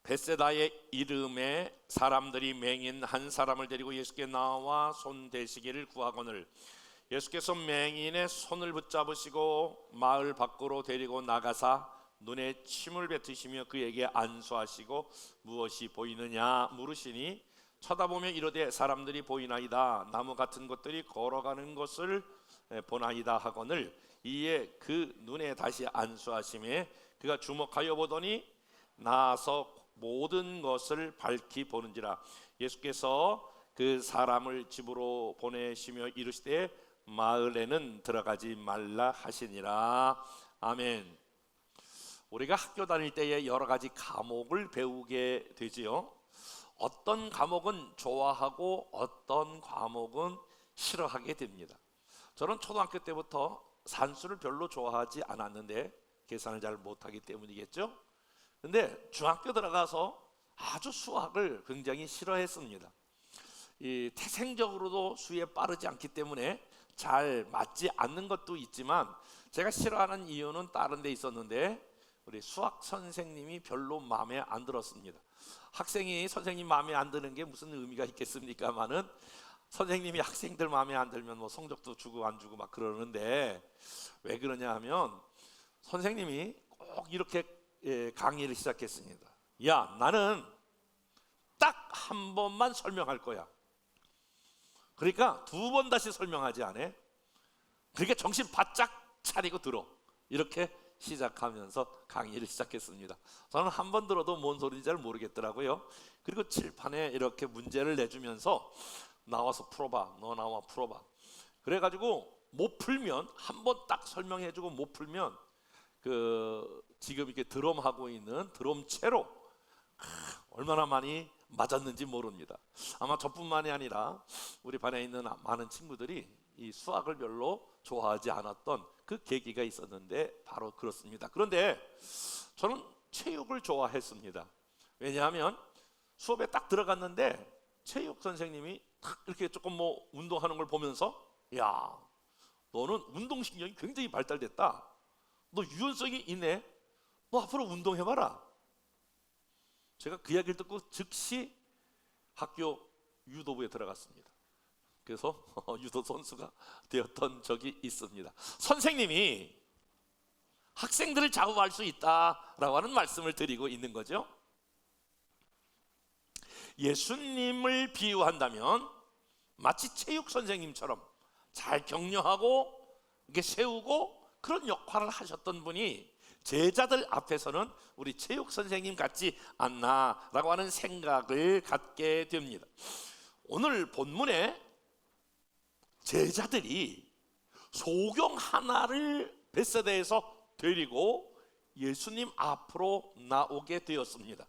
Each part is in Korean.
벳세다의 이름에 사람들이 맹인 한 사람을 데리고 예수께 나와 손 대시기를 구하거늘 예수께서 맹인의 손을 붙잡으시고 마을 밖으로 데리고 나가사 눈에 침을 뱉으시며 그에게 안수하시고 무엇이 보이느냐 물으시니 쳐다보며 이르되 사람들이 보이나이다. 나무 같은 것들이 걸어가는 것을 보나이다 하거늘 이에 그 눈에 다시 안수하심에 그가 주목하여 보더니 나아서 모든 것을 밝히 보는지라. 예수께서 그 사람을 집으로 보내시며 이르시되 마을에는 들어가지 말라 하시니라. 아멘. 우리가 학교 다닐 때에 여러 가지 과목을 배우게 되지요. 어떤 과목은 좋아하고 어떤 과목은 싫어하게 됩니다. 저는 초등학교 때부터 산수를 별로 좋아하지 않았는데 계산을 잘 못하기 때문이겠죠. 근데 중학교 들어가서 아주 수학을 굉장히 싫어했습니다. 이 태생적으로도 수에 빠르지 않기 때문에 잘 맞지 않는 것도 있지만 제가 싫어하는 이유는 다른 데 있었는데 우리 수학 선생님이 별로 마음에 안 들었습니다. 학생이 선생님 마음에 안 드는 게 무슨 의미가 있겠습니까마는 선생님이 학생들 마음에 안 들면 뭐 성적도 주고 안 주고 막 그러는데 왜 그러냐 하면 선생님이 꼭 이렇게 강의를 시작했습니다. 야, 나는 딱 한 번만 설명할 거야. 그러니까 두 번 다시 설명하지 않아. 그러니까 정신 바짝 차리고 들어. 이렇게 시작하면서 강의를 시작했습니다. 저는 한 번 들어도 뭔 소리인지 잘 모르겠더라고요. 그리고 칠판에 이렇게 문제를 내주면서 나와서 풀어봐. 너 나와 풀어봐. 그래가지고 못 풀면 한 번 딱 설명해주고 못 풀면 지금 이렇게 드럼하고 있는 드럼체로 얼마나 많이 맞았는지 모릅니다. 아마 저뿐만이 아니라 우리 반에 있는 많은 친구들이 이 수학을 별로 좋아하지 않았던 그 계기가 있었는데 바로 그렇습니다. 그런데 저는 체육을 좋아했습니다. 왜냐하면 수업에 딱 들어갔는데 체육 선생님이 딱 이렇게 조금 뭐 운동하는 걸 보면서 야, 너는 운동신경이 굉장히 발달됐다. 너 유연성이 있네. 너 앞으로 운동해봐라. 제가 그 이야기를 듣고 즉시 학교 유도부에 들어갔습니다. 그래서 유도 선수가 되었던 적이 있습니다. 선생님이 학생들을 좌우할 수 있다라고 하는 말씀을 드리고 있는 거죠. 예수님을 비유한다면 마치 체육 선생님처럼 잘 격려하고 이렇게 세우고 그런 역할을 하셨던 분이 제자들 앞에서는 우리 체육 선생님 같지 않나라고 하는 생각을 갖게 됩니다. 오늘 본문에 제자들이 소경 하나를 벳세다에서 데리고 예수님 앞으로 나오게 되었습니다.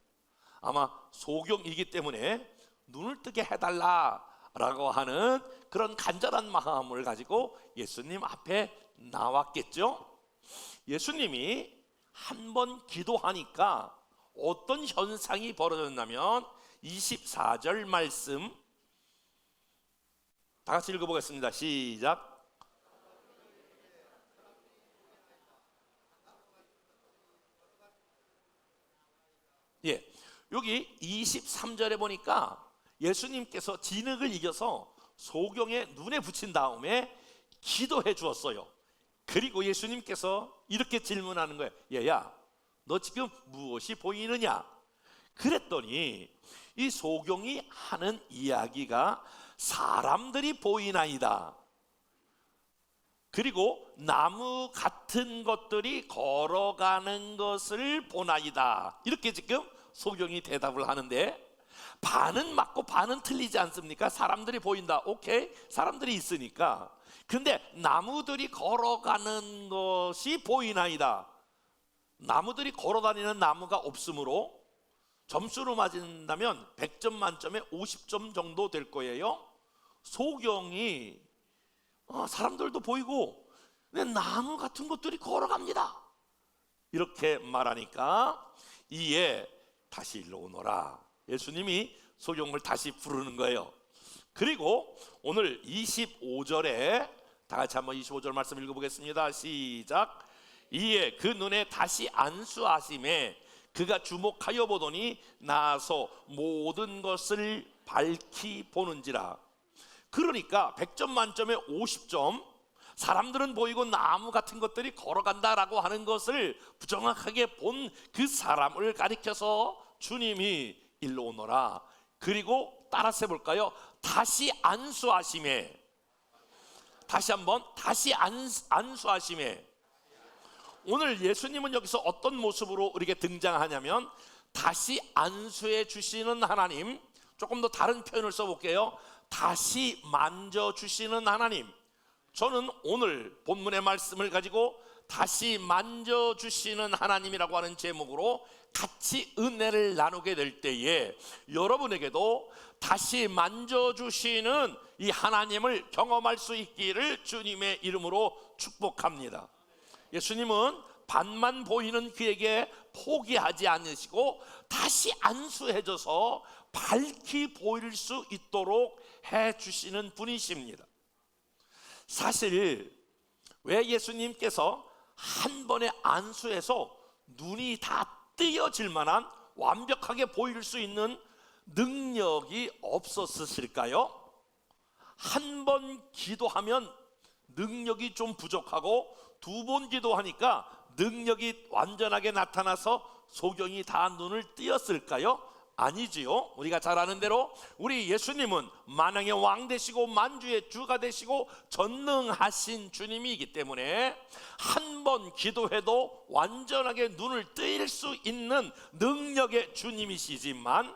아마 소경이기 때문에 눈을 뜨게 해달라라고 하는 그런 간절한 마음을 가지고 예수님 앞에 나왔겠죠. 예수님이 한 번 기도하니까 어떤 현상이 벌어졌냐면 24절 말씀 다 같이 읽어보겠습니다. 시작. 예, 여기 23절에 보니까 예수님께서 진흙을 이겨서 소경의 눈에 붙인 다음에 기도해 주었어요. 그리고 예수님께서 이렇게 질문하는 거예요. 얘야, 너 지금 무엇이 보이느냐? 그랬더니 이 소경이 하는 이야기가 사람들이 보이나이다. 그리고 나무 같은 것들이 걸어가는 것을 보나이다. 이렇게 지금 소경이 대답을 하는데 반은 맞고 반은 틀리지 않습니까? 사람들이 보인다. 오케이, 사람들이 있으니까. 근데 나무들이 걸어가는 것이 보이나이다. 나무들이 걸어다니는 나무가 없으므로 점수로 맞은다면 100점 만점에 50점 정도 될 거예요. 소경이 사람들도 보이고 근데 나무 같은 것들이 걸어갑니다. 이렇게 말하니까 이에 다시 일로 오너라. 예수님이 소경을 다시 부르는 거예요. 그리고 오늘 25절에 다 같이 한번 25절 말씀 읽어보겠습니다. 시작. 이에 그 눈에 다시 안수하심에 그가 주목하여 보더니 나아서 모든 것을 밝히 보는지라. 그러니까 100점 만점에 50점, 사람들은 보이고 나무 같은 것들이 걸어간다라고 하는 것을 부정확하게 본 그 사람을 가리켜서 주님이 일로 오너라. 그리고 따라서 해볼까요? 다시 안수하심에, 다시 한번 다시 안수하심에. 오늘 예수님은 여기서 어떤 모습으로 우리에게 등장하냐면 다시 안수해 주시는 하나님, 조금 더 다른 표현을 써볼게요. 다시 만져주시는 하나님. 저는 오늘 본문의 말씀을 가지고 다시 만져주시는 하나님이라고 하는 제목으로 같이 은혜를 나누게 될 때에 여러분에게도 다시 만져주시는 이 하나님을 경험할 수 있기를 주님의 이름으로 축복합니다. 예수님은 반만 보이는 그에게 포기하지 않으시고 다시 안수해줘서 밝히 보일 수 있도록 해주시는 분이십니다. 사실 왜 예수님께서 한 번에 안수해서 눈이 다 뜨여질 만한 완벽하게 보일 수 있는 능력이 없었을까요? 한 번 기도하면 능력이 좀 부족하고 두 번 기도하니까 능력이 완전하게 나타나서 소경이 다 눈을 띄었을까요? 아니지요. 우리가 잘 아는 대로 우리 예수님은 만왕의 왕 되시고 만주의 주가 되시고 전능하신 주님이기 때문에 한 번 기도해도 완전하게 눈을 뜰 수 있는 능력의 주님이시지만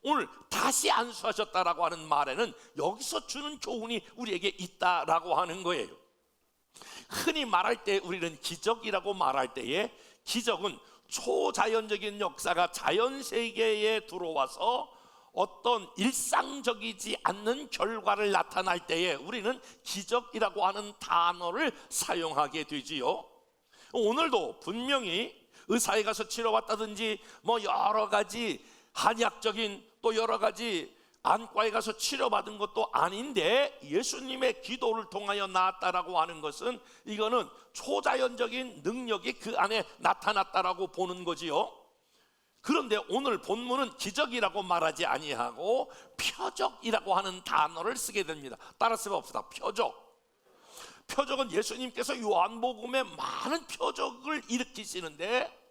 오늘 다시 안수하셨다라고 하는 말에는 여기서 주는 교훈이 우리에게 있다라고 하는 거예요. 흔히 말할 때 우리는 기적이라고 말할 때에 기적은 초자연적인 역사가 자연세계에 들어와서 어떤 일상적이지 않는 결과를 나타날 때에 우리는 기적이라고 하는 단어를 사용하게 되지요. 오늘도 분명히 의사에 가서 치료받다든지 뭐 여러 가지 한약적인 또 여러 가지 안과에 가서 치료받은 것도 아닌데 예수님의 기도를 통하여 나았다라고 하는 것은 이거는 초자연적인 능력이 그 안에 나타났다라고 보는 거지요. 그런데 오늘 본문은 기적이라고 말하지 아니하고 표적이라고 하는 단어를 쓰게 됩니다. 따라서 봅시다. 표적. 표적은 예수님께서 요한복음에 많은 표적을 일으키시는데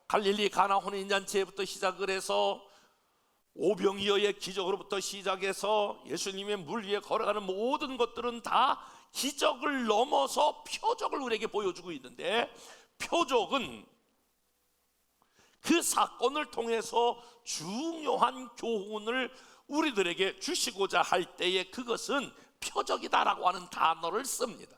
갈릴리 가나 혼인잔치부터 시작을 해서 오병이어의 기적으로부터 시작해서 예수님의 물 위에 걸어가는 모든 것들은 다 기적을 넘어서 표적을 우리에게 보여주고 있는데 표적은 그 사건을 통해서 중요한 교훈을 우리들에게 주시고자 할 때에 그것은 표적이다라고 하는 단어를 씁니다.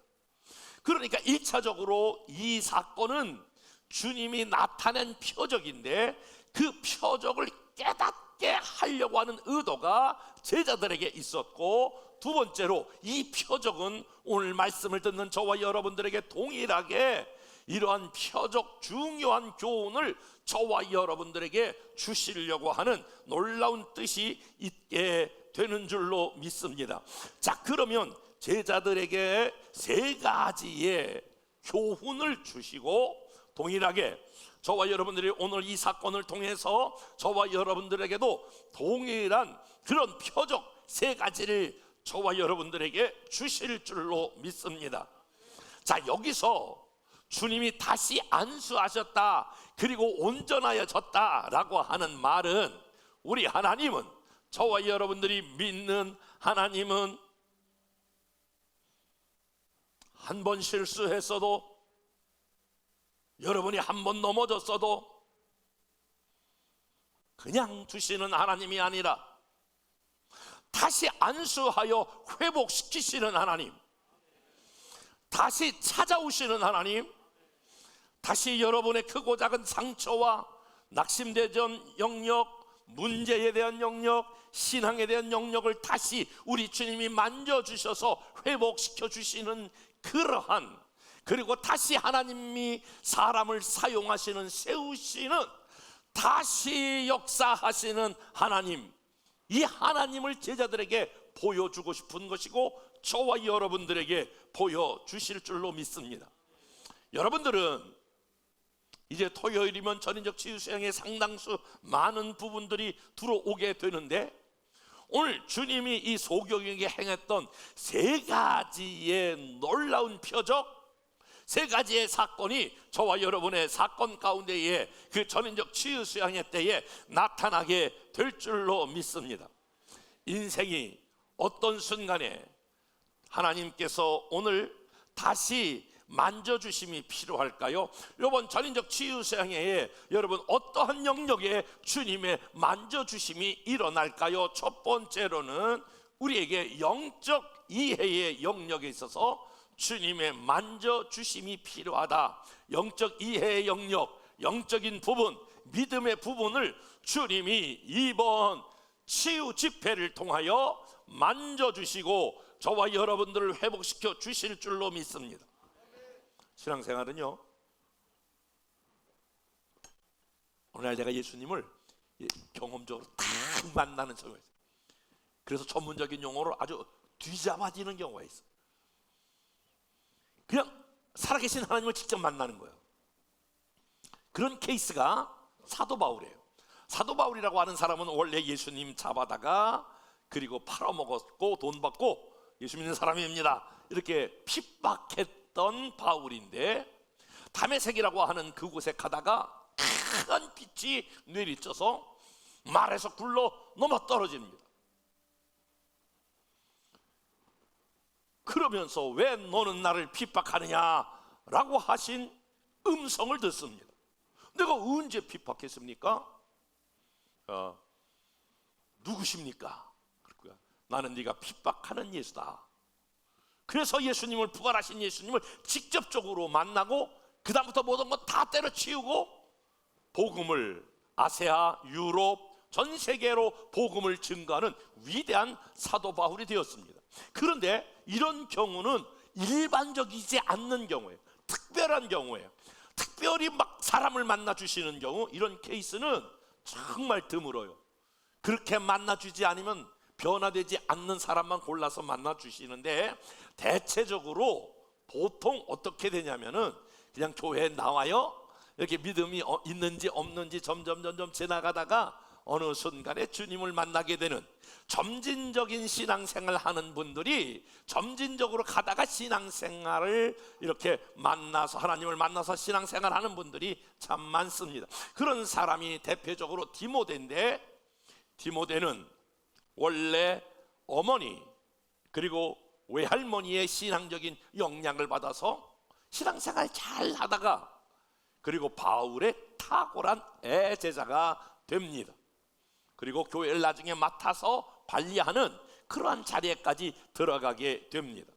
그러니까 1차적으로 이 사건은 주님이 나타낸 표적인데 그 표적을 깨닫게 하려고 하는 의도가 제자들에게 있었고, 두 번째로 이 표적은 오늘 말씀을 듣는 저와 여러분들에게 동일하게 이러한 표적 중요한 교훈을 저와 여러분들에게 주시려고 하는 놀라운 뜻이 있게 되는 줄로 믿습니다. 자, 그러면 제자들에게 세 가지의 교훈을 주시고 동일하게 저와 여러분들이 오늘 이 사건을 통해서 저와 여러분들에게도 동일한 그런 표적 세 가지를 저와 여러분들에게 주실 줄로 믿습니다. 자, 여기서 주님이 다시 안수하셨다 그리고 온전하여졌다라고 하는 말은 우리 하나님은, 저와 여러분들이 믿는 하나님은 한 번 실수했어도, 여러분이 한 번 넘어졌어도 그냥 두시는 하나님이 아니라 다시 안수하여 회복시키시는 하나님, 다시 찾아오시는 하나님, 다시 여러분의 크고 작은 상처와 낙심되던 영역, 문제에 대한 영역, 신앙에 대한 영역을 다시 우리 주님이 만져주셔서 회복시켜 주시는 그러한, 그리고 다시 하나님이 사람을 사용하시는, 세우시는, 다시 역사하시는 하나님, 이 하나님을 제자들에게 보여주고 싶은 것이고 저와 여러분들에게 보여주실 줄로 믿습니다. 여러분들은 이제 토요일이면 전인적 치유수양에 상당수 많은 부분들이 들어오게 되는데, 오늘 주님이 이 소경에게 행했던 세 가지의 놀라운 표적, 세 가지의 사건이 저와 여러분의 사건 가운데에 그 전인적 치유수양의 때에 나타나게 될 줄로 믿습니다. 인생이 어떤 순간에 하나님께서 오늘 다시 만져주심이 필요할까요? 이번 전인적 치유수양회에 여러분 어떠한 영역에 주님의 만져주심이 일어날까요? 첫 번째로는 우리에게 영적 이해의 영역에 있어서 주님의 만져주심이 필요하다. 영적 이해의 영역, 영적인 부분, 믿음의 부분을 주님이 이번 치유 집회를 통하여 만져주시고 저와 여러분들을 회복시켜 주실 줄로 믿습니다. 신앙생활은요, 어느 날 제가 예수님을 경험적으로 딱 만나는 경우가 있어요. 그래서 전문적인 용어로 아주 뒤잡아지는 경우가 있어요. 그냥 살아계신 하나님을 직접 만나는 거예요. 그런 케이스가 사도 바울이에요. 사도 바울이라고 하는 사람은 원래 예수님 잡아다가 그리고 팔아먹었고 돈 받고 예수 믿는 사람입니다 이렇게 핍박했던 바울인데, 다메섹이라고 하는 그곳에 가다가 큰 빛이 내리쳐서 말에서 굴러 넘어 떨어집니다. 그러면서 왜 너는 나를 핍박하느냐라고 하신 음성을 듣습니다. 내가 언제 핍박했습니까? 누구십니까? 나는 네가 핍박하는 예수다. 그래서 예수님을, 부활하신 예수님을 직접적으로 만나고 그 다음부터 모든 것 다 때려치우고 복음을 아시아, 유럽, 전 세계로 복음을 증거하는 위대한 사도 바울이 되었습니다. 그런데 이런 경우는 일반적이지 않는 경우예요. 특별한 경우예요. 특별히 막 사람을 만나 주시는 경우, 이런 케이스는 정말 드물어요. 그렇게 만나 주지 않으면 변화되지 않는 사람만 골라서 만나 주시는데, 대체적으로 보통 어떻게 되냐면은 그냥 교회에 나와요. 이렇게 믿음이 있는지 없는지 점점 지나가다가 어느 순간에 주님을 만나게 되는, 점진적인 신앙생활을 하는 분들이 점진적으로 가다가 신앙생활을 이렇게 만나서, 하나님을 만나서 신앙생활을 하는 분들이 참 많습니다. 그런 사람이 대표적으로 디모데인데, 디모데는 원래 어머니 그리고 외할머니의 신앙적인 영향을 받아서 신앙생활 잘 하다가 그리고 바울의 탁월한 애제자가 됩니다. 그리고 교회를 나중에 맡아서 관리하는 그러한 자리에까지 들어가게 됩니다.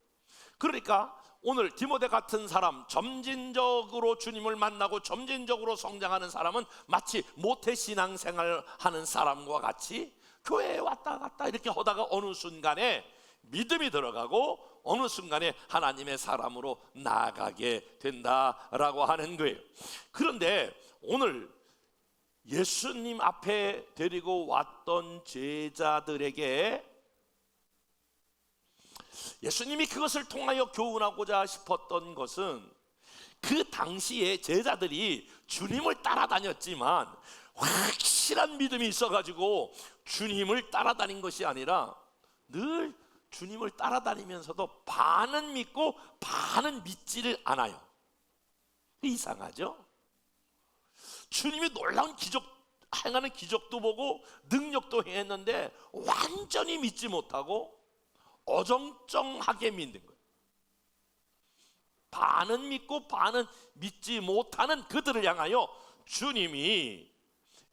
그러니까 오늘 디모데 같은 사람, 점진적으로 주님을 만나고 점진적으로 성장하는 사람은 마치 모태신앙생활 하는 사람과 같이 교회에 왔다 갔다 이렇게 하다가 어느 순간에 믿음이 들어가고 어느 순간에 하나님의 사람으로 나아가게 된다라고 하는 거예요. 그런데 오늘 예수님 앞에 데리고 왔던 제자들에게 예수님이 그것을 통하여 교훈하고자 싶었던 것은, 그 당시에 제자들이 주님을 따라다녔지만 확실한 믿음이 있어가지고 주님을 따라다닌 것이 아니라 늘 주님을 따라다니면서도 반은 믿고 반은 믿지를 않아요. 이상하죠? 주님이 놀라운 기적 행하는 기적도 보고 능력도 행했는데 완전히 믿지 못하고 어정쩡하게 믿는 거예요. 반은 믿고 반은 믿지 못하는 그들을 향하여 주님이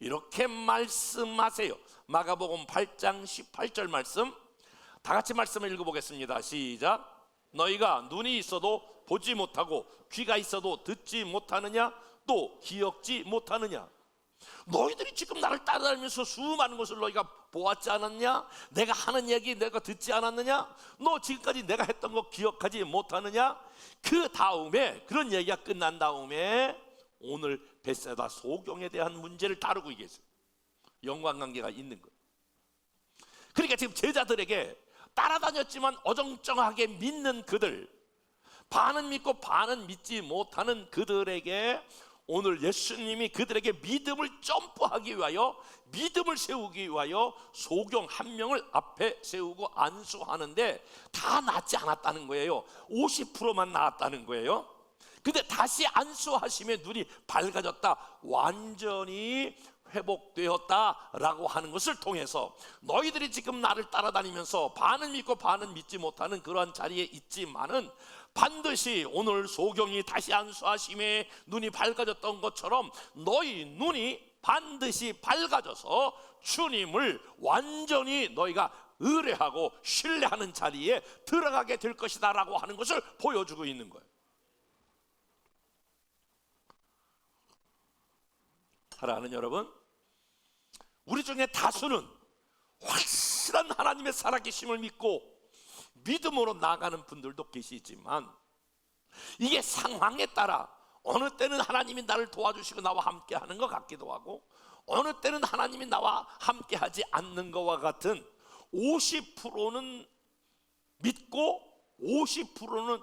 이렇게 말씀하세요. 마가복음 8장 18절 말씀, 다 같이 말씀을 읽어보겠습니다. 시작. 너희가 눈이 있어도 보지 못하고 귀가 있어도 듣지 못하느냐, 또 기억지 못하느냐. 너희들이 지금 나를 따라다니면서 수많은 것을 너희가 보았지 않았냐? 내가 하는 얘기 내가 듣지 않았느냐? 너 지금까지 내가 했던 거 기억하지 못하느냐? 그 다음에, 그런 얘기가 끝난 다음에 오늘 벳세다 소경에 대한 문제를 다루고 있겠어요. 연관관계가 있는 거예요. 그러니까 지금 제자들에게 따라다녔지만 어정쩡하게 믿는 그들, 반은 믿고 반은 믿지 못하는 그들에게 오늘 예수님이 그들에게 믿음을 점프하기 위하여, 믿음을 세우기 위하여 소경 한 명을 앞에 세우고 안수하는데 다 낫지 않았다는 거예요. 50%만 나았다는 거예요. 근데 다시 안수하심에 눈이 밝아졌다, 완전히 회복되었다라고 하는 것을 통해서 너희들이 지금 나를 따라다니면서 반은 믿고 반은 믿지 못하는 그러한 자리에 있지만은 반드시 오늘 소경이 다시 안수하심에 눈이 밝아졌던 것처럼 너희 눈이 반드시 밝아져서 주님을 완전히 너희가 의뢰하고 신뢰하는 자리에 들어가게 될 것이다 라고 하는 것을 보여주고 있는 거예요. 사랑하는 여러분, 우리 중에 다수는 확실한 하나님의 살아계심을 믿고 믿음으로 나아가는 분들도 계시지만, 이게 상황에 따라 어느 때는 하나님이 나를 도와주시고 나와 함께 하는 것 같기도 하고, 어느 때는 하나님이 나와 함께 하지 않는 것과 같은 50%는 믿고 50%는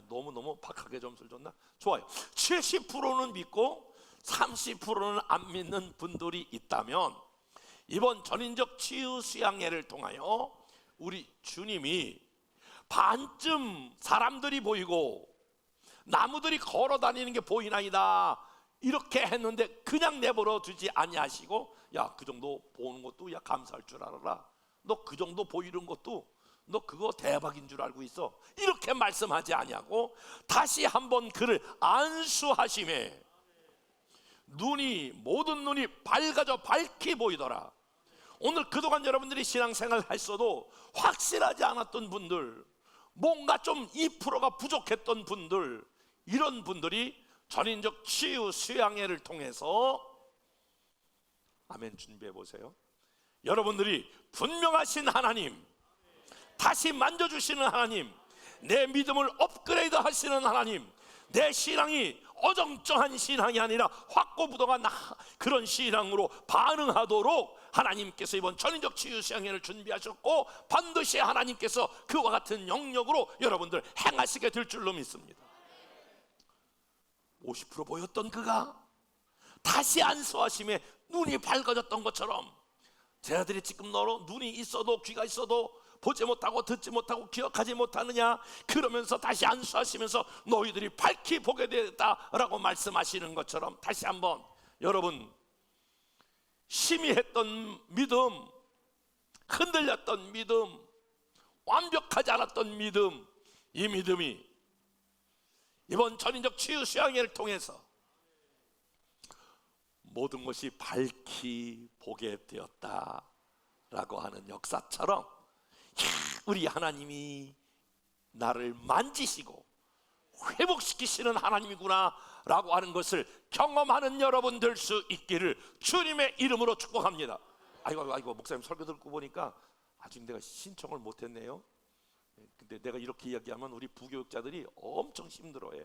너무 박하게 점수를 줬나? 좋아요. 70%는 믿고 30%는 안 믿는 분들이 있다면, 이번 전인적 치유 수양회를 통하여 우리 주님이 반쯤 사람들이 보이고 나무들이 걸어 다니는 게 보이나이다 이렇게 했는데 그냥 내버려 두지 아니하시고, 야, 그 정도 보는 것도 야 감사할 줄 알아라, 너 그 정도 보이는 것도 너 그거 대박인 줄 알고 있어, 이렇게 말씀하지 아니하고 다시 한번 그를 안수하심에 모든 눈이 밝아져 밝게 보이더라. 오늘 그동안 여러분들이 신앙생활 했어도 확실하지 않았던 분들, 뭔가 좀 2%가 부족했던 분들, 이런 분들이 전인적 치유 수양회를 통해서, 아멘, 준비해 보세요. 여러분들이 분명하신 하나님, 다시 만져주시는 하나님, 내 믿음을 업그레이드 하시는 하나님, 내 신앙이 어정쩡한 신앙이 아니라 확고부동한 그런 신앙으로 반응하도록 하나님께서 이번 전인적 치유 수양회를 준비하셨고, 반드시 하나님께서 그와 같은 영역으로 여러분들 행하시게 될 줄로 믿습니다. 50% 보였던 그가 다시 안수하심에 눈이 밝아졌던 것처럼, 쟤들이 지금 너로 눈이 있어도 귀가 있어도 보지 못하고 듣지 못하고 기억하지 못하느냐, 그러면서 다시 안수하시면서 너희들이 밝히 보게 되었다라고 말씀하시는 것처럼, 다시 한번 여러분 희미했던 믿음, 흔들렸던 믿음, 완벽하지 않았던 믿음, 이 믿음이 이번 전인적 치유 수양회를 통해서 모든 것이 밝히 보게 되었다라고 하는 역사처럼, 우리 하나님이 나를 만지시고 회복시키시는 하나님이구나 라고 하는 것을 경험하는 여러분 될 수 있기를 주님의 이름으로 축복합니다. 아이고 목사님 설교 듣고 보니까 아직 내가 신청을 못했네요. 근데 내가 이렇게 이야기하면 우리 부교육자들이 엄청 힘들어해.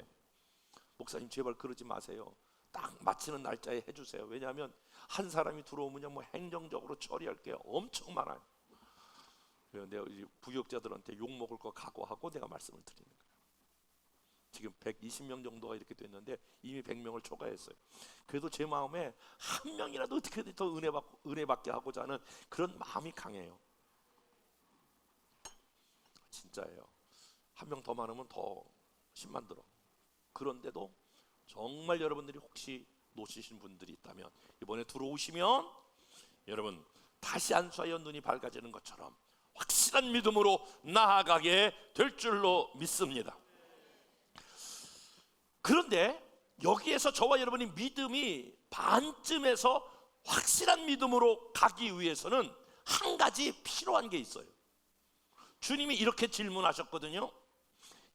목사님 제발 그러지 마세요. 딱 마치는 날짜에 해주세요. 왜냐하면 한 사람이 들어오면 뭐 행정적으로 처리할 게 엄청 많아요. 내가 부교육자들한테 욕먹을 거 각오하고 내가 말씀을 드리는 거예요. 지금 120명 정도가 이렇게 됐는데 이미 100명을 초과했어요. 그래도 제 마음에 한 명이라도 어떻게든 더 은혜 받게 하고자 하는 그런 마음이 강해요. 진짜예요. 한 명 더 많으면 더 힘만 들어. 그런데도 정말 여러분들이 혹시 놓치신 분들이 있다면 이번에 들어오시면 여러분 다시 안수하여 눈이 밝아지는 것처럼 확실한 믿음으로 나아가게 될 줄로 믿습니다. 그런데 여기에서 저와 여러분이 믿음이 반쯤에서 확실한 믿음으로 가기 위해서는 한 가지 필요한 게 있어요. 주님이 이렇게 질문하셨거든요.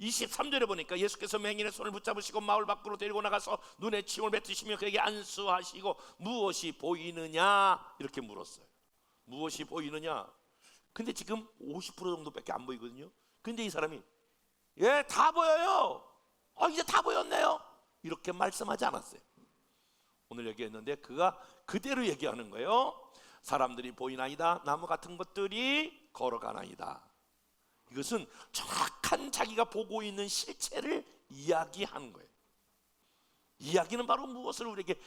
23절에 보니까 예수께서 맹인의 손을 붙잡으시고 마을 밖으로 데리고 나가서 눈에 침을 뱉으시며 그에게 안수하시고 무엇이 보이느냐 이렇게 물었어요. 무엇이 보이느냐? 근데 지금 50% 정도밖에 안 보이거든요. 근데 이 사람이 다 보여요. 이제 다 보였네요. 이렇게 말씀하지 않았어요. 오늘 얘기했는데 그가 그대로 얘기하는 거예요. 사람들이 보이나이다. 나무 같은 것들이 걸어가나이다. 이것은 정확한 자기가 보고 있는 실체를 이야기하는 거예요. 이야기는 바로 무엇을 우리에게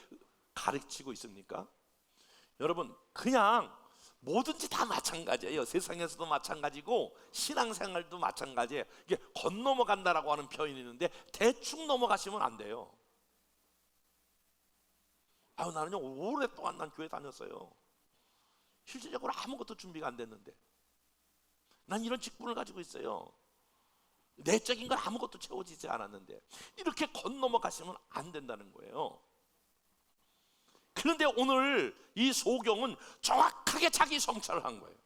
가르치고 있습니까? 여러분, 그냥 뭐든지 다 마찬가지예요. 세상에서도 마찬가지고 신앙생활도 마찬가지예요. 이게 건너먹간다라고 하는 표현이 있는데 대충 넘어가시면 안 돼요. 나는요 오랫동안 난 교회 다녔어요. 실질적으로 아무것도 준비가 안 됐는데 난 이런 직분을 가지고 있어요. 내적인 건 아무것도 채워지지 않았는데 이렇게 건너먹가시면 안 된다는 거예요. 그런데 오늘 이 소경은 정확하게 자기 성찰을 한 거예요.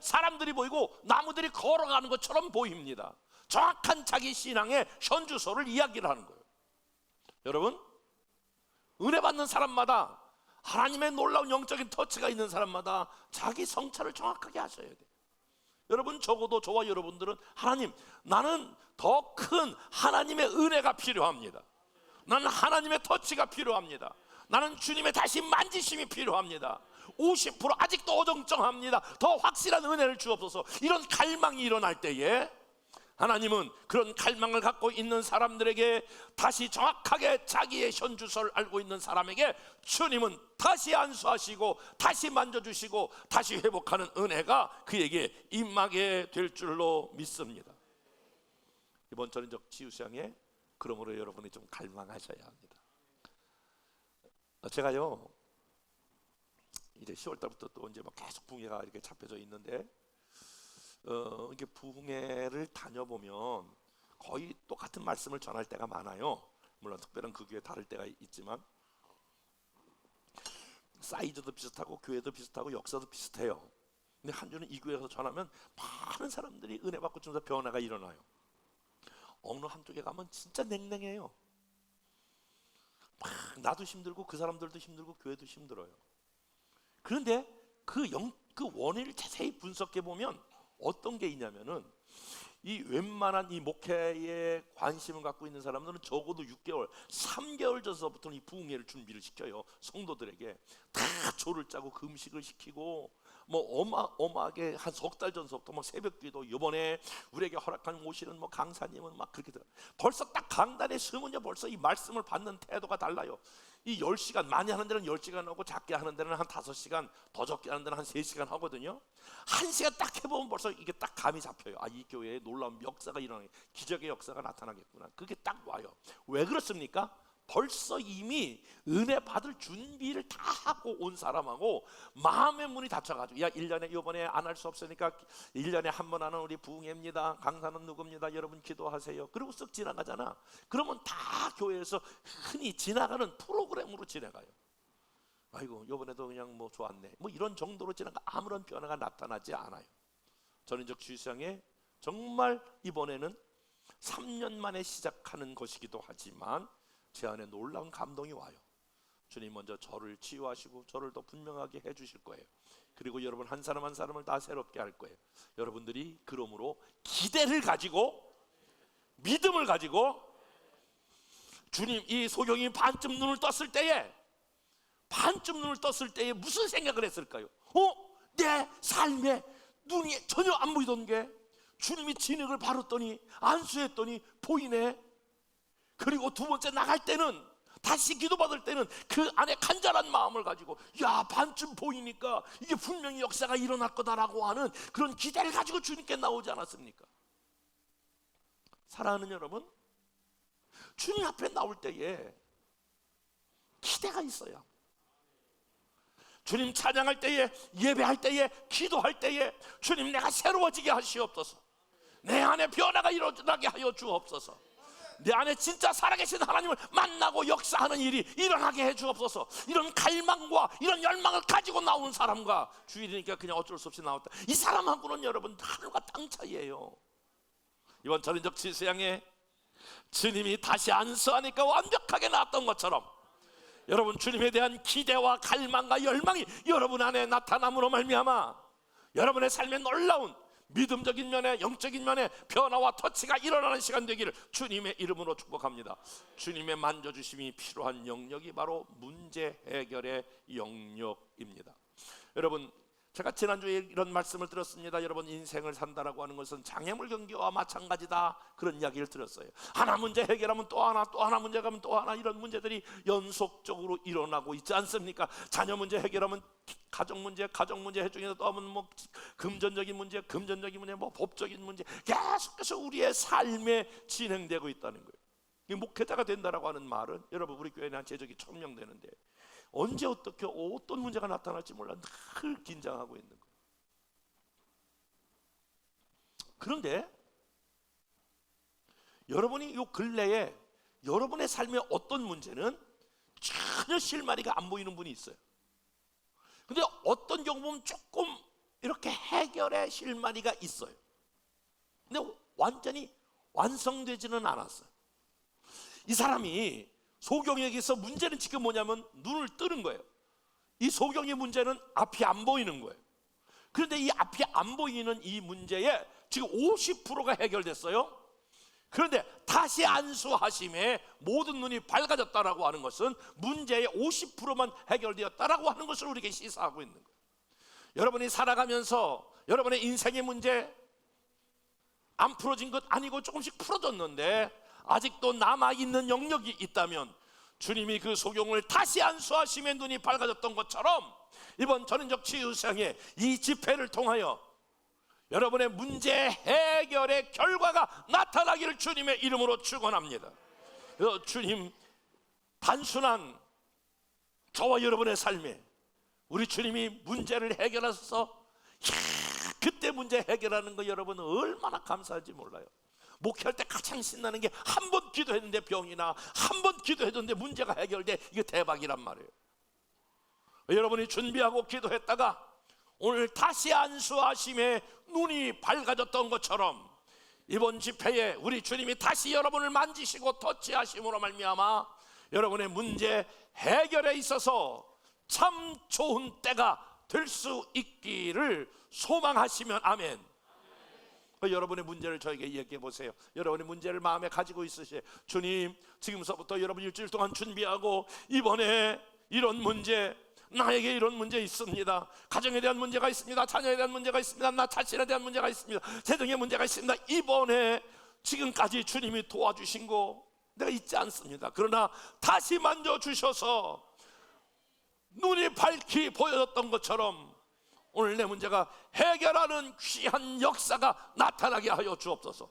사람들이 보이고 나무들이 걸어가는 것처럼 보입니다. 정확한 자기 신앙의 현주소를 이야기를 하는 거예요. 여러분, 은혜 받는 사람마다, 하나님의 놀라운 영적인 터치가 있는 사람마다 자기 성찰을 정확하게 하셔야 돼요. 여러분, 적어도 저와 여러분들은 하나님, 나는 더 큰 하나님의 은혜가 필요합니다. 나는 하나님의 터치가 필요합니다. 나는 주님의 다시 만지심이 필요합니다. 50% 아직도 어정쩡합니다. 더 확실한 은혜를 주옵소서. 이런 갈망이 일어날 때에 하나님은 그런 갈망을 갖고 있는 사람들에게, 다시 정확하게 자기의 현주소를 알고 있는 사람에게 주님은 다시 안수하시고 다시 만져주시고 다시 회복하는 은혜가 그에게 임하게 될 줄로 믿습니다. 이번 전인적 치유시장에 그러므로 여러분이 좀 갈망하셔야 합니다. 제가요 이제 10월달부터 또 이제 막 계속 부흥회가 이렇게 잡혀져 있는데 이게 부흥회를 다녀보면 거의 똑같은 말씀을 전할 때가 많아요. 물론 특별한 그 교회 다를 때가 있지만 사이즈도 비슷하고 교회도 비슷하고 역사도 비슷해요. 근데 한 주는 이 교회에서 전하면 많은 사람들이 은혜 받고 주면서 변화가 일어나요. 어느 한쪽에 가면 진짜 냉랭해요. 나도 힘들고 그 사람들도 힘들고 교회도 힘들어요. 그런데 그 원인을 자세히 분석해 보면 어떤 게 있냐면은, 이 웬만한 이 목회에 관심을 갖고 있는 사람들은 적어도 6개월, 3개월 전서부터 이 부흥회를 준비를 시켜요. 성도들에게 다 조를 짜고 금식을 시키고, 뭐 어마하게 한 석 달 전서부터 막 새벽기도, 이번에 우리에게 허락한 오시는 뭐 강사님은 막 그렇게 들어. 벌써 딱 강단에 서면요 벌써 이 말씀을 받는 태도가 달라요. 이 10시간, 많이 하는 데는 10시간 하고 작게 하는 데는 한 5시간, 더 적게 하는 데는 한 3시간 하거든요. 1시간 딱 해보면 벌써 이게 딱 감이 잡혀요. 이 교회에 놀라운 역사가 일어나게, 기적의 역사가 나타나겠구나. 그게 딱 와요. 왜 그렇습니까? 벌써 이미 은혜 받을 준비를 다 하고 온 사람하고 마음의 문이 닫혀가지고, 1년에 이번에 안 할 수 없으니까 1년에 한 번 하는 우리 부흥회입니다. 강사는 누굽니다. 여러분 기도하세요. 그리고 쓱 지나가잖아. 그러면 다 교회에서 흔히 지나가는 프로그램으로 지나가요. 아이고 이번에도 그냥 뭐 좋았네, 뭐 이런 정도로 지나가 아무런 변화가 나타나지 않아요. 전인적 주시장에 정말 이번에는 3년 만에 시작하는 것이기도 하지만 제 안에 놀라운 감동이 와요. 주님 먼저 저를 치유하시고 저를 더 분명하게 해주실 거예요. 그리고 여러분 한 사람 한 사람을 다 새롭게 할 거예요. 여러분들이 그러므로 기대를 가지고, 믿음을 가지고, 주님, 이 소경이 반쯤 눈을 떴을 때에 무슨 생각을 했을까요? 내 삶에 눈이 전혀 안 보이던 게 주님이 진흙을 바르더니 안수했더니 보이네. 그리고 두 번째 나갈 때는, 다시 기도받을 때는 그 안에 간절한 마음을 가지고, 반쯤 보이니까 이게 분명히 역사가 일어날 거다라고 하는 그런 기대를 가지고 주님께 나오지 않았습니까? 사랑하는 여러분, 주님 앞에 나올 때에 기대가 있어야, 주님 찬양할 때에, 예배할 때에, 기도할 때에 주님 내가 새로워지게 하시옵소서. 내 안에 변화가 일어나게 하여 주옵소서. 내 안에 진짜 살아계신 하나님을 만나고 역사하는 일이 일어나게 해주옵소서. 이런 갈망과 이런 열망을 가지고 나오는 사람과, 주일이니까 그냥 어쩔 수 없이 나왔다, 이 사람하고는 여러분 하늘과 땅 차이예요. 이번 전인적 치유시장에 주님이 다시 안수하니까 완벽하게 나왔던 것처럼, 여러분 주님에 대한 기대와 갈망과 열망이 여러분 안에 나타남으로 말미암아 여러분의 삶에 놀라운 믿음적인 면에, 영적인 면에 변화와 터치가 일어나는 시간 되기를 주님의 이름으로 축복합니다. 주님의 만져주심이 필요한 영역이 바로 문제 해결의 영역입니다. 여러분, 제가 지난주에 이런 말씀을 들었습니다. 여러분, 인생을 산다라고 하는 것은 장애물 경기와 마찬가지다, 그런 이야기를 들었어요. 하나 문제 해결하면 또 하나, 또 하나 문제 가면 또 하나, 이런 문제들이 연속적으로 일어나고 있지 않습니까? 자녀 문제 해결하면 가정 문제 해중에서 또 하면 뭐 금전적인 문제, 뭐 법적인 문제, 계속해서 우리의 삶에 진행되고 있다는 거예요. 이 목회자가 된다라고 하는 말은, 여러분, 우리 교회는 한 제적이 1000명 되는데 언제 어떻게 어떤 문제가 나타날지 몰라 늘 긴장하고 있는 거예요. 그런데 여러분이 요 근래에 여러분의 삶의 어떤 문제는 전혀 실마리가 안 보이는 분이 있어요. 근데 어떤 경우 보면 조금 이렇게 해결의 실마리가 있어요. 근데 완전히 완성되지는 않았어요. 이 사람이 소경에게서 문제는 지금 뭐냐면 눈을 뜨는 거예요. 이 소경의 문제는 앞이 안 보이는 거예요. 그런데 이 앞이 안 보이는 이 문제에 지금 50%가 해결됐어요. 그런데 다시 안수하심에 모든 눈이 밝아졌다라고 하는 것은 문제의 50%만 해결되었다라고 하는 것을 우리에게 시사하고 있는 거예요. 여러분이 살아가면서 여러분의 인생의 문제 안 풀어진 것 아니고 조금씩 풀어졌는데 아직도 남아있는 영역이 있다면 주님이 그 소경을 다시 안수하심에 눈이 밝아졌던 것처럼 이번 전인적 치유상의 이 집회를 통하여 여러분의 문제 해결의 결과가 나타나기를 주님의 이름으로 축원합니다. 주님, 단순한 저와 여러분의 삶에 우리 주님이 문제를 해결하셔서 그때 문제 해결하는 거 여러분 얼마나 감사한지 몰라요. 목회할 때 가장 신나는 게 한 번 기도했는데 병이 나, 한 번 기도했는데 문제가 해결돼. 이게 대박이란 말이에요. 여러분이 준비하고 기도했다가 오늘 다시 안수하심에 눈이 밝아졌던 것처럼 이번 집회에 우리 주님이 다시 여러분을 만지시고 터치하심으로 말미암아 여러분의 문제 해결에 있어서 참 좋은 때가 될 수 있기를 소망하시면 아멘. 여러분의 문제를 저에게 얘기해 보세요. 여러분의 문제를 마음에 가지고 있으세요. 주님, 지금서부터 여러분 일주일 동안 준비하고 이번에 이런 문제, 나에게 이런 문제 있습니다. 가정에 대한 문제가 있습니다. 자녀에 대한 문제가 있습니다. 나 자신에 대한 문제가 있습니다. 재정의 문제가 있습니다. 이번에 지금까지 주님이 도와주신 거 내가 잊지 않습니다. 그러나 다시 만져주셔서 눈이 밝히 보여졌던 것처럼 오늘 내 문제가 해결하는 귀한 역사가 나타나게 하여 주옵소서.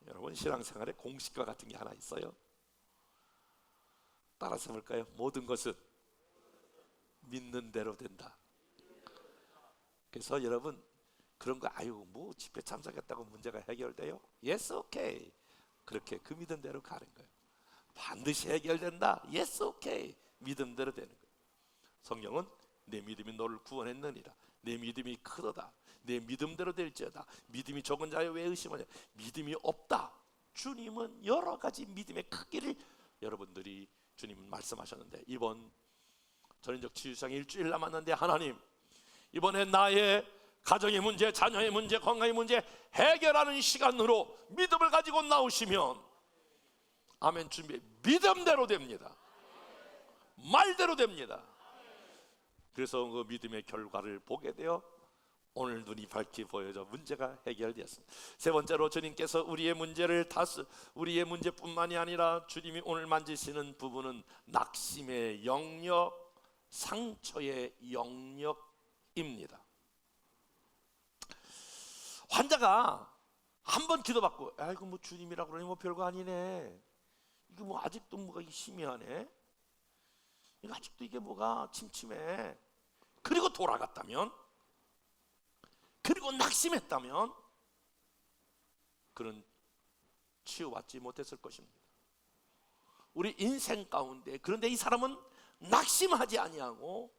여러분, 신앙생활에 공식과 같은 게 하나 있어요. 따라서 볼까요? 모든 것은 믿는 대로 된다. 그래서 여러분, 그런 거 아유 뭐 집회 참석했다고 문제가 해결돼요? Yes, okay. 그렇게 그 믿은 대로 가는 거예요. 반드시 해결된다. Yes, okay. 믿음대로 되는 거예요. 성경은 내 믿음이 너를 구원했느니라. 내 믿음이 크도다. 내 믿음대로 될지어다. 믿음이 적은 자여 왜 의심하냐. 믿음이 없다. 주님은 여러 가지 믿음의 크기를 여러분들이 주님은 말씀하셨는데, 이번 전인적 치유상이 일주일 남았는데 하나님, 이번에 나의 가정의 문제, 자녀의 문제, 건강의 문제 해결하는 시간으로 믿음을 가지고 나오시면 아멘. 준비 믿음대로 됩니다. 말대로 됩니다. 그래서 그 믿음의 결과를 보게 되어 오늘 눈이 밝게 보여져 문제가 해결되었습니다. 세 번째로 주님께서 우리의 문제뿐만이 아니라 주님이 오늘 만지시는 부분은 낙심의 영역, 상처의 영역입니다. 환자가 한 번 기도받고 아이고 뭐 주님이라고 그러니 뭐 별거 아니네, 이거 뭐 아직도 뭐가 희미하네, 이거 아직도 이게 뭐가 침침해, 그리고 돌아갔다면, 그리고 낙심했다면 그는 치유받지 못했을 것입니다. 우리 인생 가운데, 그런데 이 사람은 낙심하지 아니하고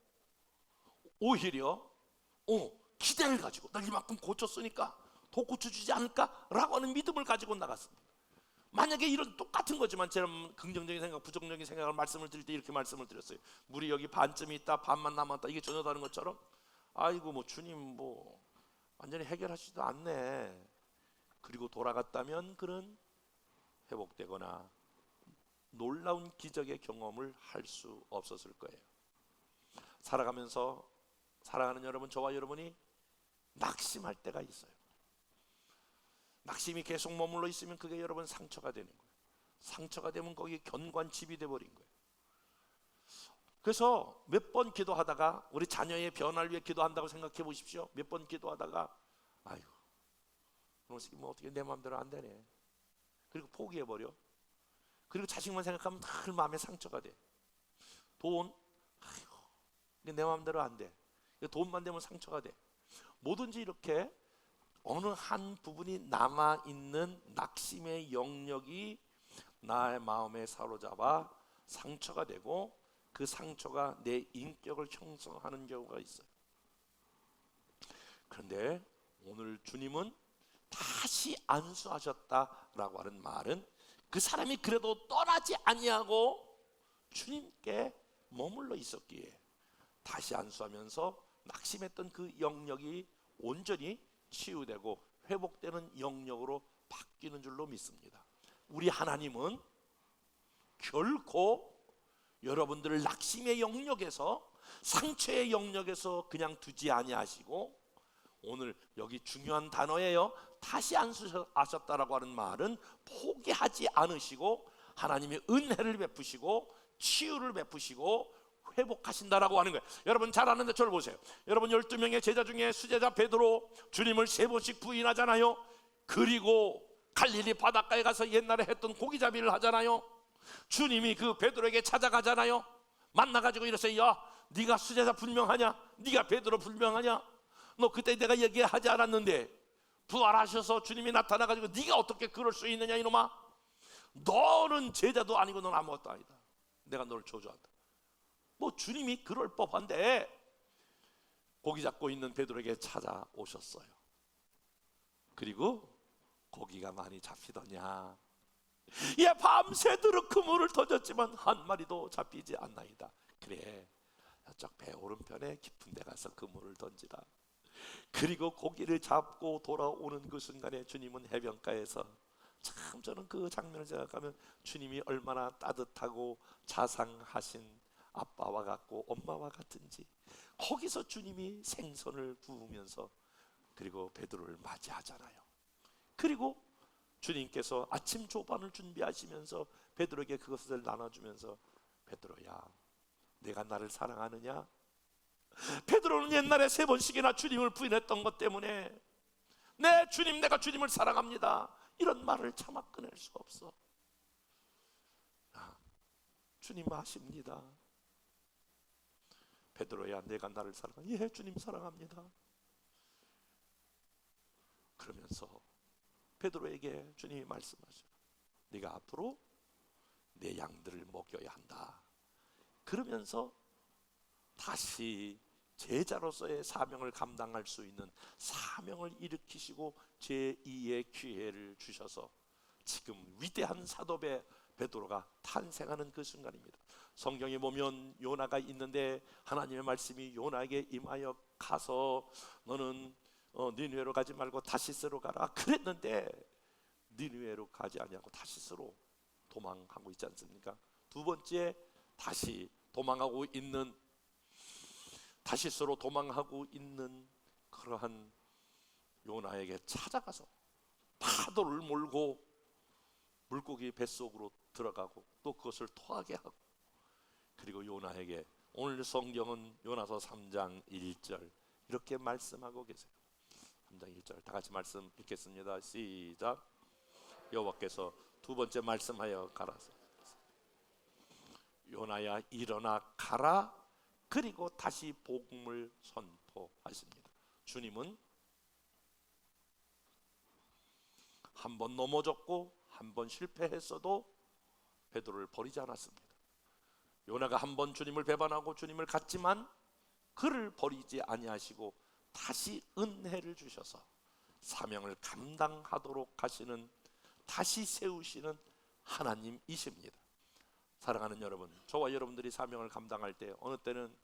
오히려 기대를 가지고 나 이만큼 고쳤으니까 더 고쳐주지 않을까? 라고 하는 믿음을 가지고 나갔습니다. 만약에 이런 똑같은 거지만 제가 긍정적인 생각, 부정적인 생각을 말씀을 드릴 때 이렇게 말씀을 드렸어요. 물이 여기 반쯤이 있다, 반만 남았다, 이게 전혀 다른 것처럼 아이고 뭐 주님 뭐 완전히 해결하시지도 않네, 그리고 돌아갔다면 그는 회복되거나 놀라운 기적의 경험을 할 수 없었을 거예요. 사랑하는 여러분, 저와 여러분이 낙심할 때가 있어요. 낙심이 계속 머물러 있으면 그게 여러분 상처가 되는 거예요. 상처가 되면 거기 견관집이 돼버린 거예요. 그래서 몇 번 기도하다가, 우리 자녀의 변화를 위해 기도한다고 생각해 보십시오. 몇 번 기도하다가 아이고 뭐 어떻게 내 마음대로 안 되네, 그리고 포기해버려. 그리고 자식만 생각하면 늘 마음에 상처가 돼. 돈, 아이고 내 마음대로 안 돼. 돈만 되면 상처가 돼. 뭐든지 이렇게 어느 한 부분이 남아있는 낙심의 영역이 나의 마음에 사로잡아 상처가 되고, 그 상처가 내 인격을 형성하는 경우가 있어요. 그런데 오늘 주님은 다시 안수하셨다라고 하는 말은, 그 사람이 그래도 떠나지 아니하고 주님께 머물러 있었기에 다시 안수하면서 낙심했던 그 영역이 온전히 치유되고 회복되는 영역으로 바뀌는 줄로 믿습니다. 우리 하나님은 결코 여러분들을 낙심의 영역에서, 상처의 영역에서 그냥 두지 아니하시고, 오늘 여기 중요한 단어예요. 다시 안수하셨다라고 하는 말은 포기하지 않으시고 하나님의 은혜를 베푸시고 치유를 베푸시고 회복하신다라고 하는 거예요. 여러분 잘 아는데 저를 보세요. 여러분 12명의 제자 중에 수제자 베드로 주님을 3번씩 부인하잖아요. 그리고 갈릴리 바닷가에 가서 옛날에 했던 고기잡이를 하잖아요. 주님이 그 베드로에게 찾아가잖아요. 만나가지고 이러세요. 야, 네가 수제자 분명하냐? 네가 베드로 분명하냐? 너 그때 내가 얘기하지 않았는데 부활하셔서 주님이 나타나가지고 네가 어떻게 그럴 수 있느냐 이놈아? 너는 제자도 아니고 넌 아무것도 아니다. 내가 너를 저주한다. 뭐 주님이 그럴 법한데 고기 잡고 있는 베드로에게 찾아오셨어요. 그리고 고기가 많이 잡히더냐? 예, 밤새도록 그물을 던졌지만 한 마리도 잡히지 않나이다. 그래, 저쪽 배 오른편에 깊은 데 가서 그물을 던지라. 그리고 고기를 잡고 돌아오는 그 순간에 주님은 해변가에서, 참 저는 그 장면을 생각하면 주님이 얼마나 따뜻하고 자상하신 아빠와 같고 엄마와 같은지, 거기서 주님이 생선을 구우면서 그리고 베드로를 맞이하잖아요. 그리고 주님께서 아침 조반을 준비하시면서 베드로에게 그것을 나눠주면서, 베드로야, 내가 나를 사랑하느냐? 베드로는 옛날에 3번씩이나 주님을 부인했던 것 때문에 네 주님, 내가 주님을 사랑합니다, 이런 말을 차마 꺼낼 수가 없어. 주님 아십니다. 베드로야, 내가 나를 사랑하냐? 예, 주님 사랑합니다. 그러면서 베드로에게 주님이 말씀하셔. 네가 앞으로 내 양들을 먹여야 한다. 그러면서 다시 제자로서의 사명을 감당할 수 있는 사명을 일으키시고 제2의 기회를 주셔서 지금 위대한 사도 베드로가 탄생하는 그 순간입니다. 성경에 보면 요나가 있는데 하나님의 말씀이 요나에게 임하여 가서 너는 니느웨로 가지 말고 다시스로 가라 그랬는데, 니느웨로 가지 아니하고 다시스로 도망하고 있지 않습니까? 두 번째, 다시 도망하고 있는, 다시스로 도망하고 있는 그러한 요나에게 찾아가서 파도를 몰고 물고기 뱃속으로 들어가고 또 그것을 토하게 하고, 그리고 요나에게 오늘 성경은 요나서 3장 1절 이렇게 말씀하고 계세요. 3장 1절 다 같이 말씀 읽겠습니다. 시작. 여호와께서 두 번째 말씀하여 가라사, 요나야 일어나 가라. 그리고 다시 복음을 선포하십니다. 주님은 한 번 넘어졌고 한 번 실패했어도 베드로를 버리지 않았습니다. 요나가 한 번 주님을 배반하고 주님을 갔지만 그를 버리지 아니하시고 다시 은혜를 주셔서 사명을 감당하도록 하시는, 다시 세우시는 하나님이십니다. 사랑하는 여러분, 저와 여러분들이 사명을 감당할 때 어느 때는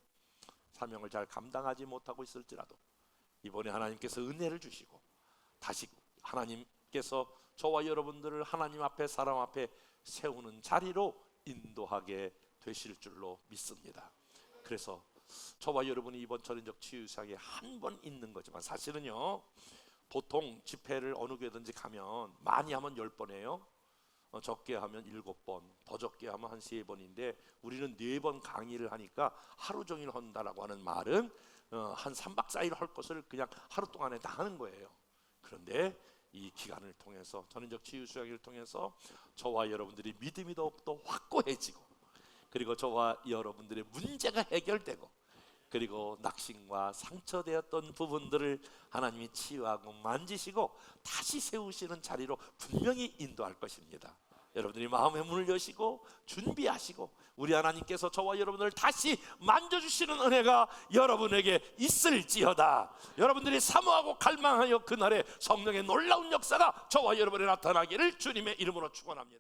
사명을 잘 감당하지 못하고 있을지라도 이번에 하나님께서 은혜를 주시고 다시 하나님께서 저와 여러분들을 하나님 앞에, 사람 앞에 세우는 자리로 인도하게 되실 줄로 믿습니다. 그래서 저와 여러분이 이번 전인적 치유 수양에 한 번 있는 거지만 사실은요, 보통 집회를 어느 교회든지 가면 많이 하면 10번 해요. 적게 하면 7번, 더 적게 하면 한 3번인데 우리는 4번 강의를 하니까 하루 종일 한다라고 하는 말은 한 3박 4일 할 것을 그냥 하루 동안에 다 하는 거예요. 그런데 이 기간을 통해서, 전인적 치유 수양을 통해서 저와 여러분들이 믿음이 더욱더 확고해지고, 그리고 저와 여러분들의 문제가 해결되고, 그리고 낙심과 상처되었던 부분들을 하나님이 치유하고 만지시고 다시 세우시는 자리로 분명히 인도할 것입니다. 여러분들이 마음의 문을 여시고 준비하시고, 우리 하나님께서 저와 여러분을 다시 만져주시는 은혜가 여러분에게 있을지어다. 여러분들이 사모하고 갈망하여 그날에 성령의 놀라운 역사가 저와 여러분에 나타나기를 주님의 이름으로 축원합니다.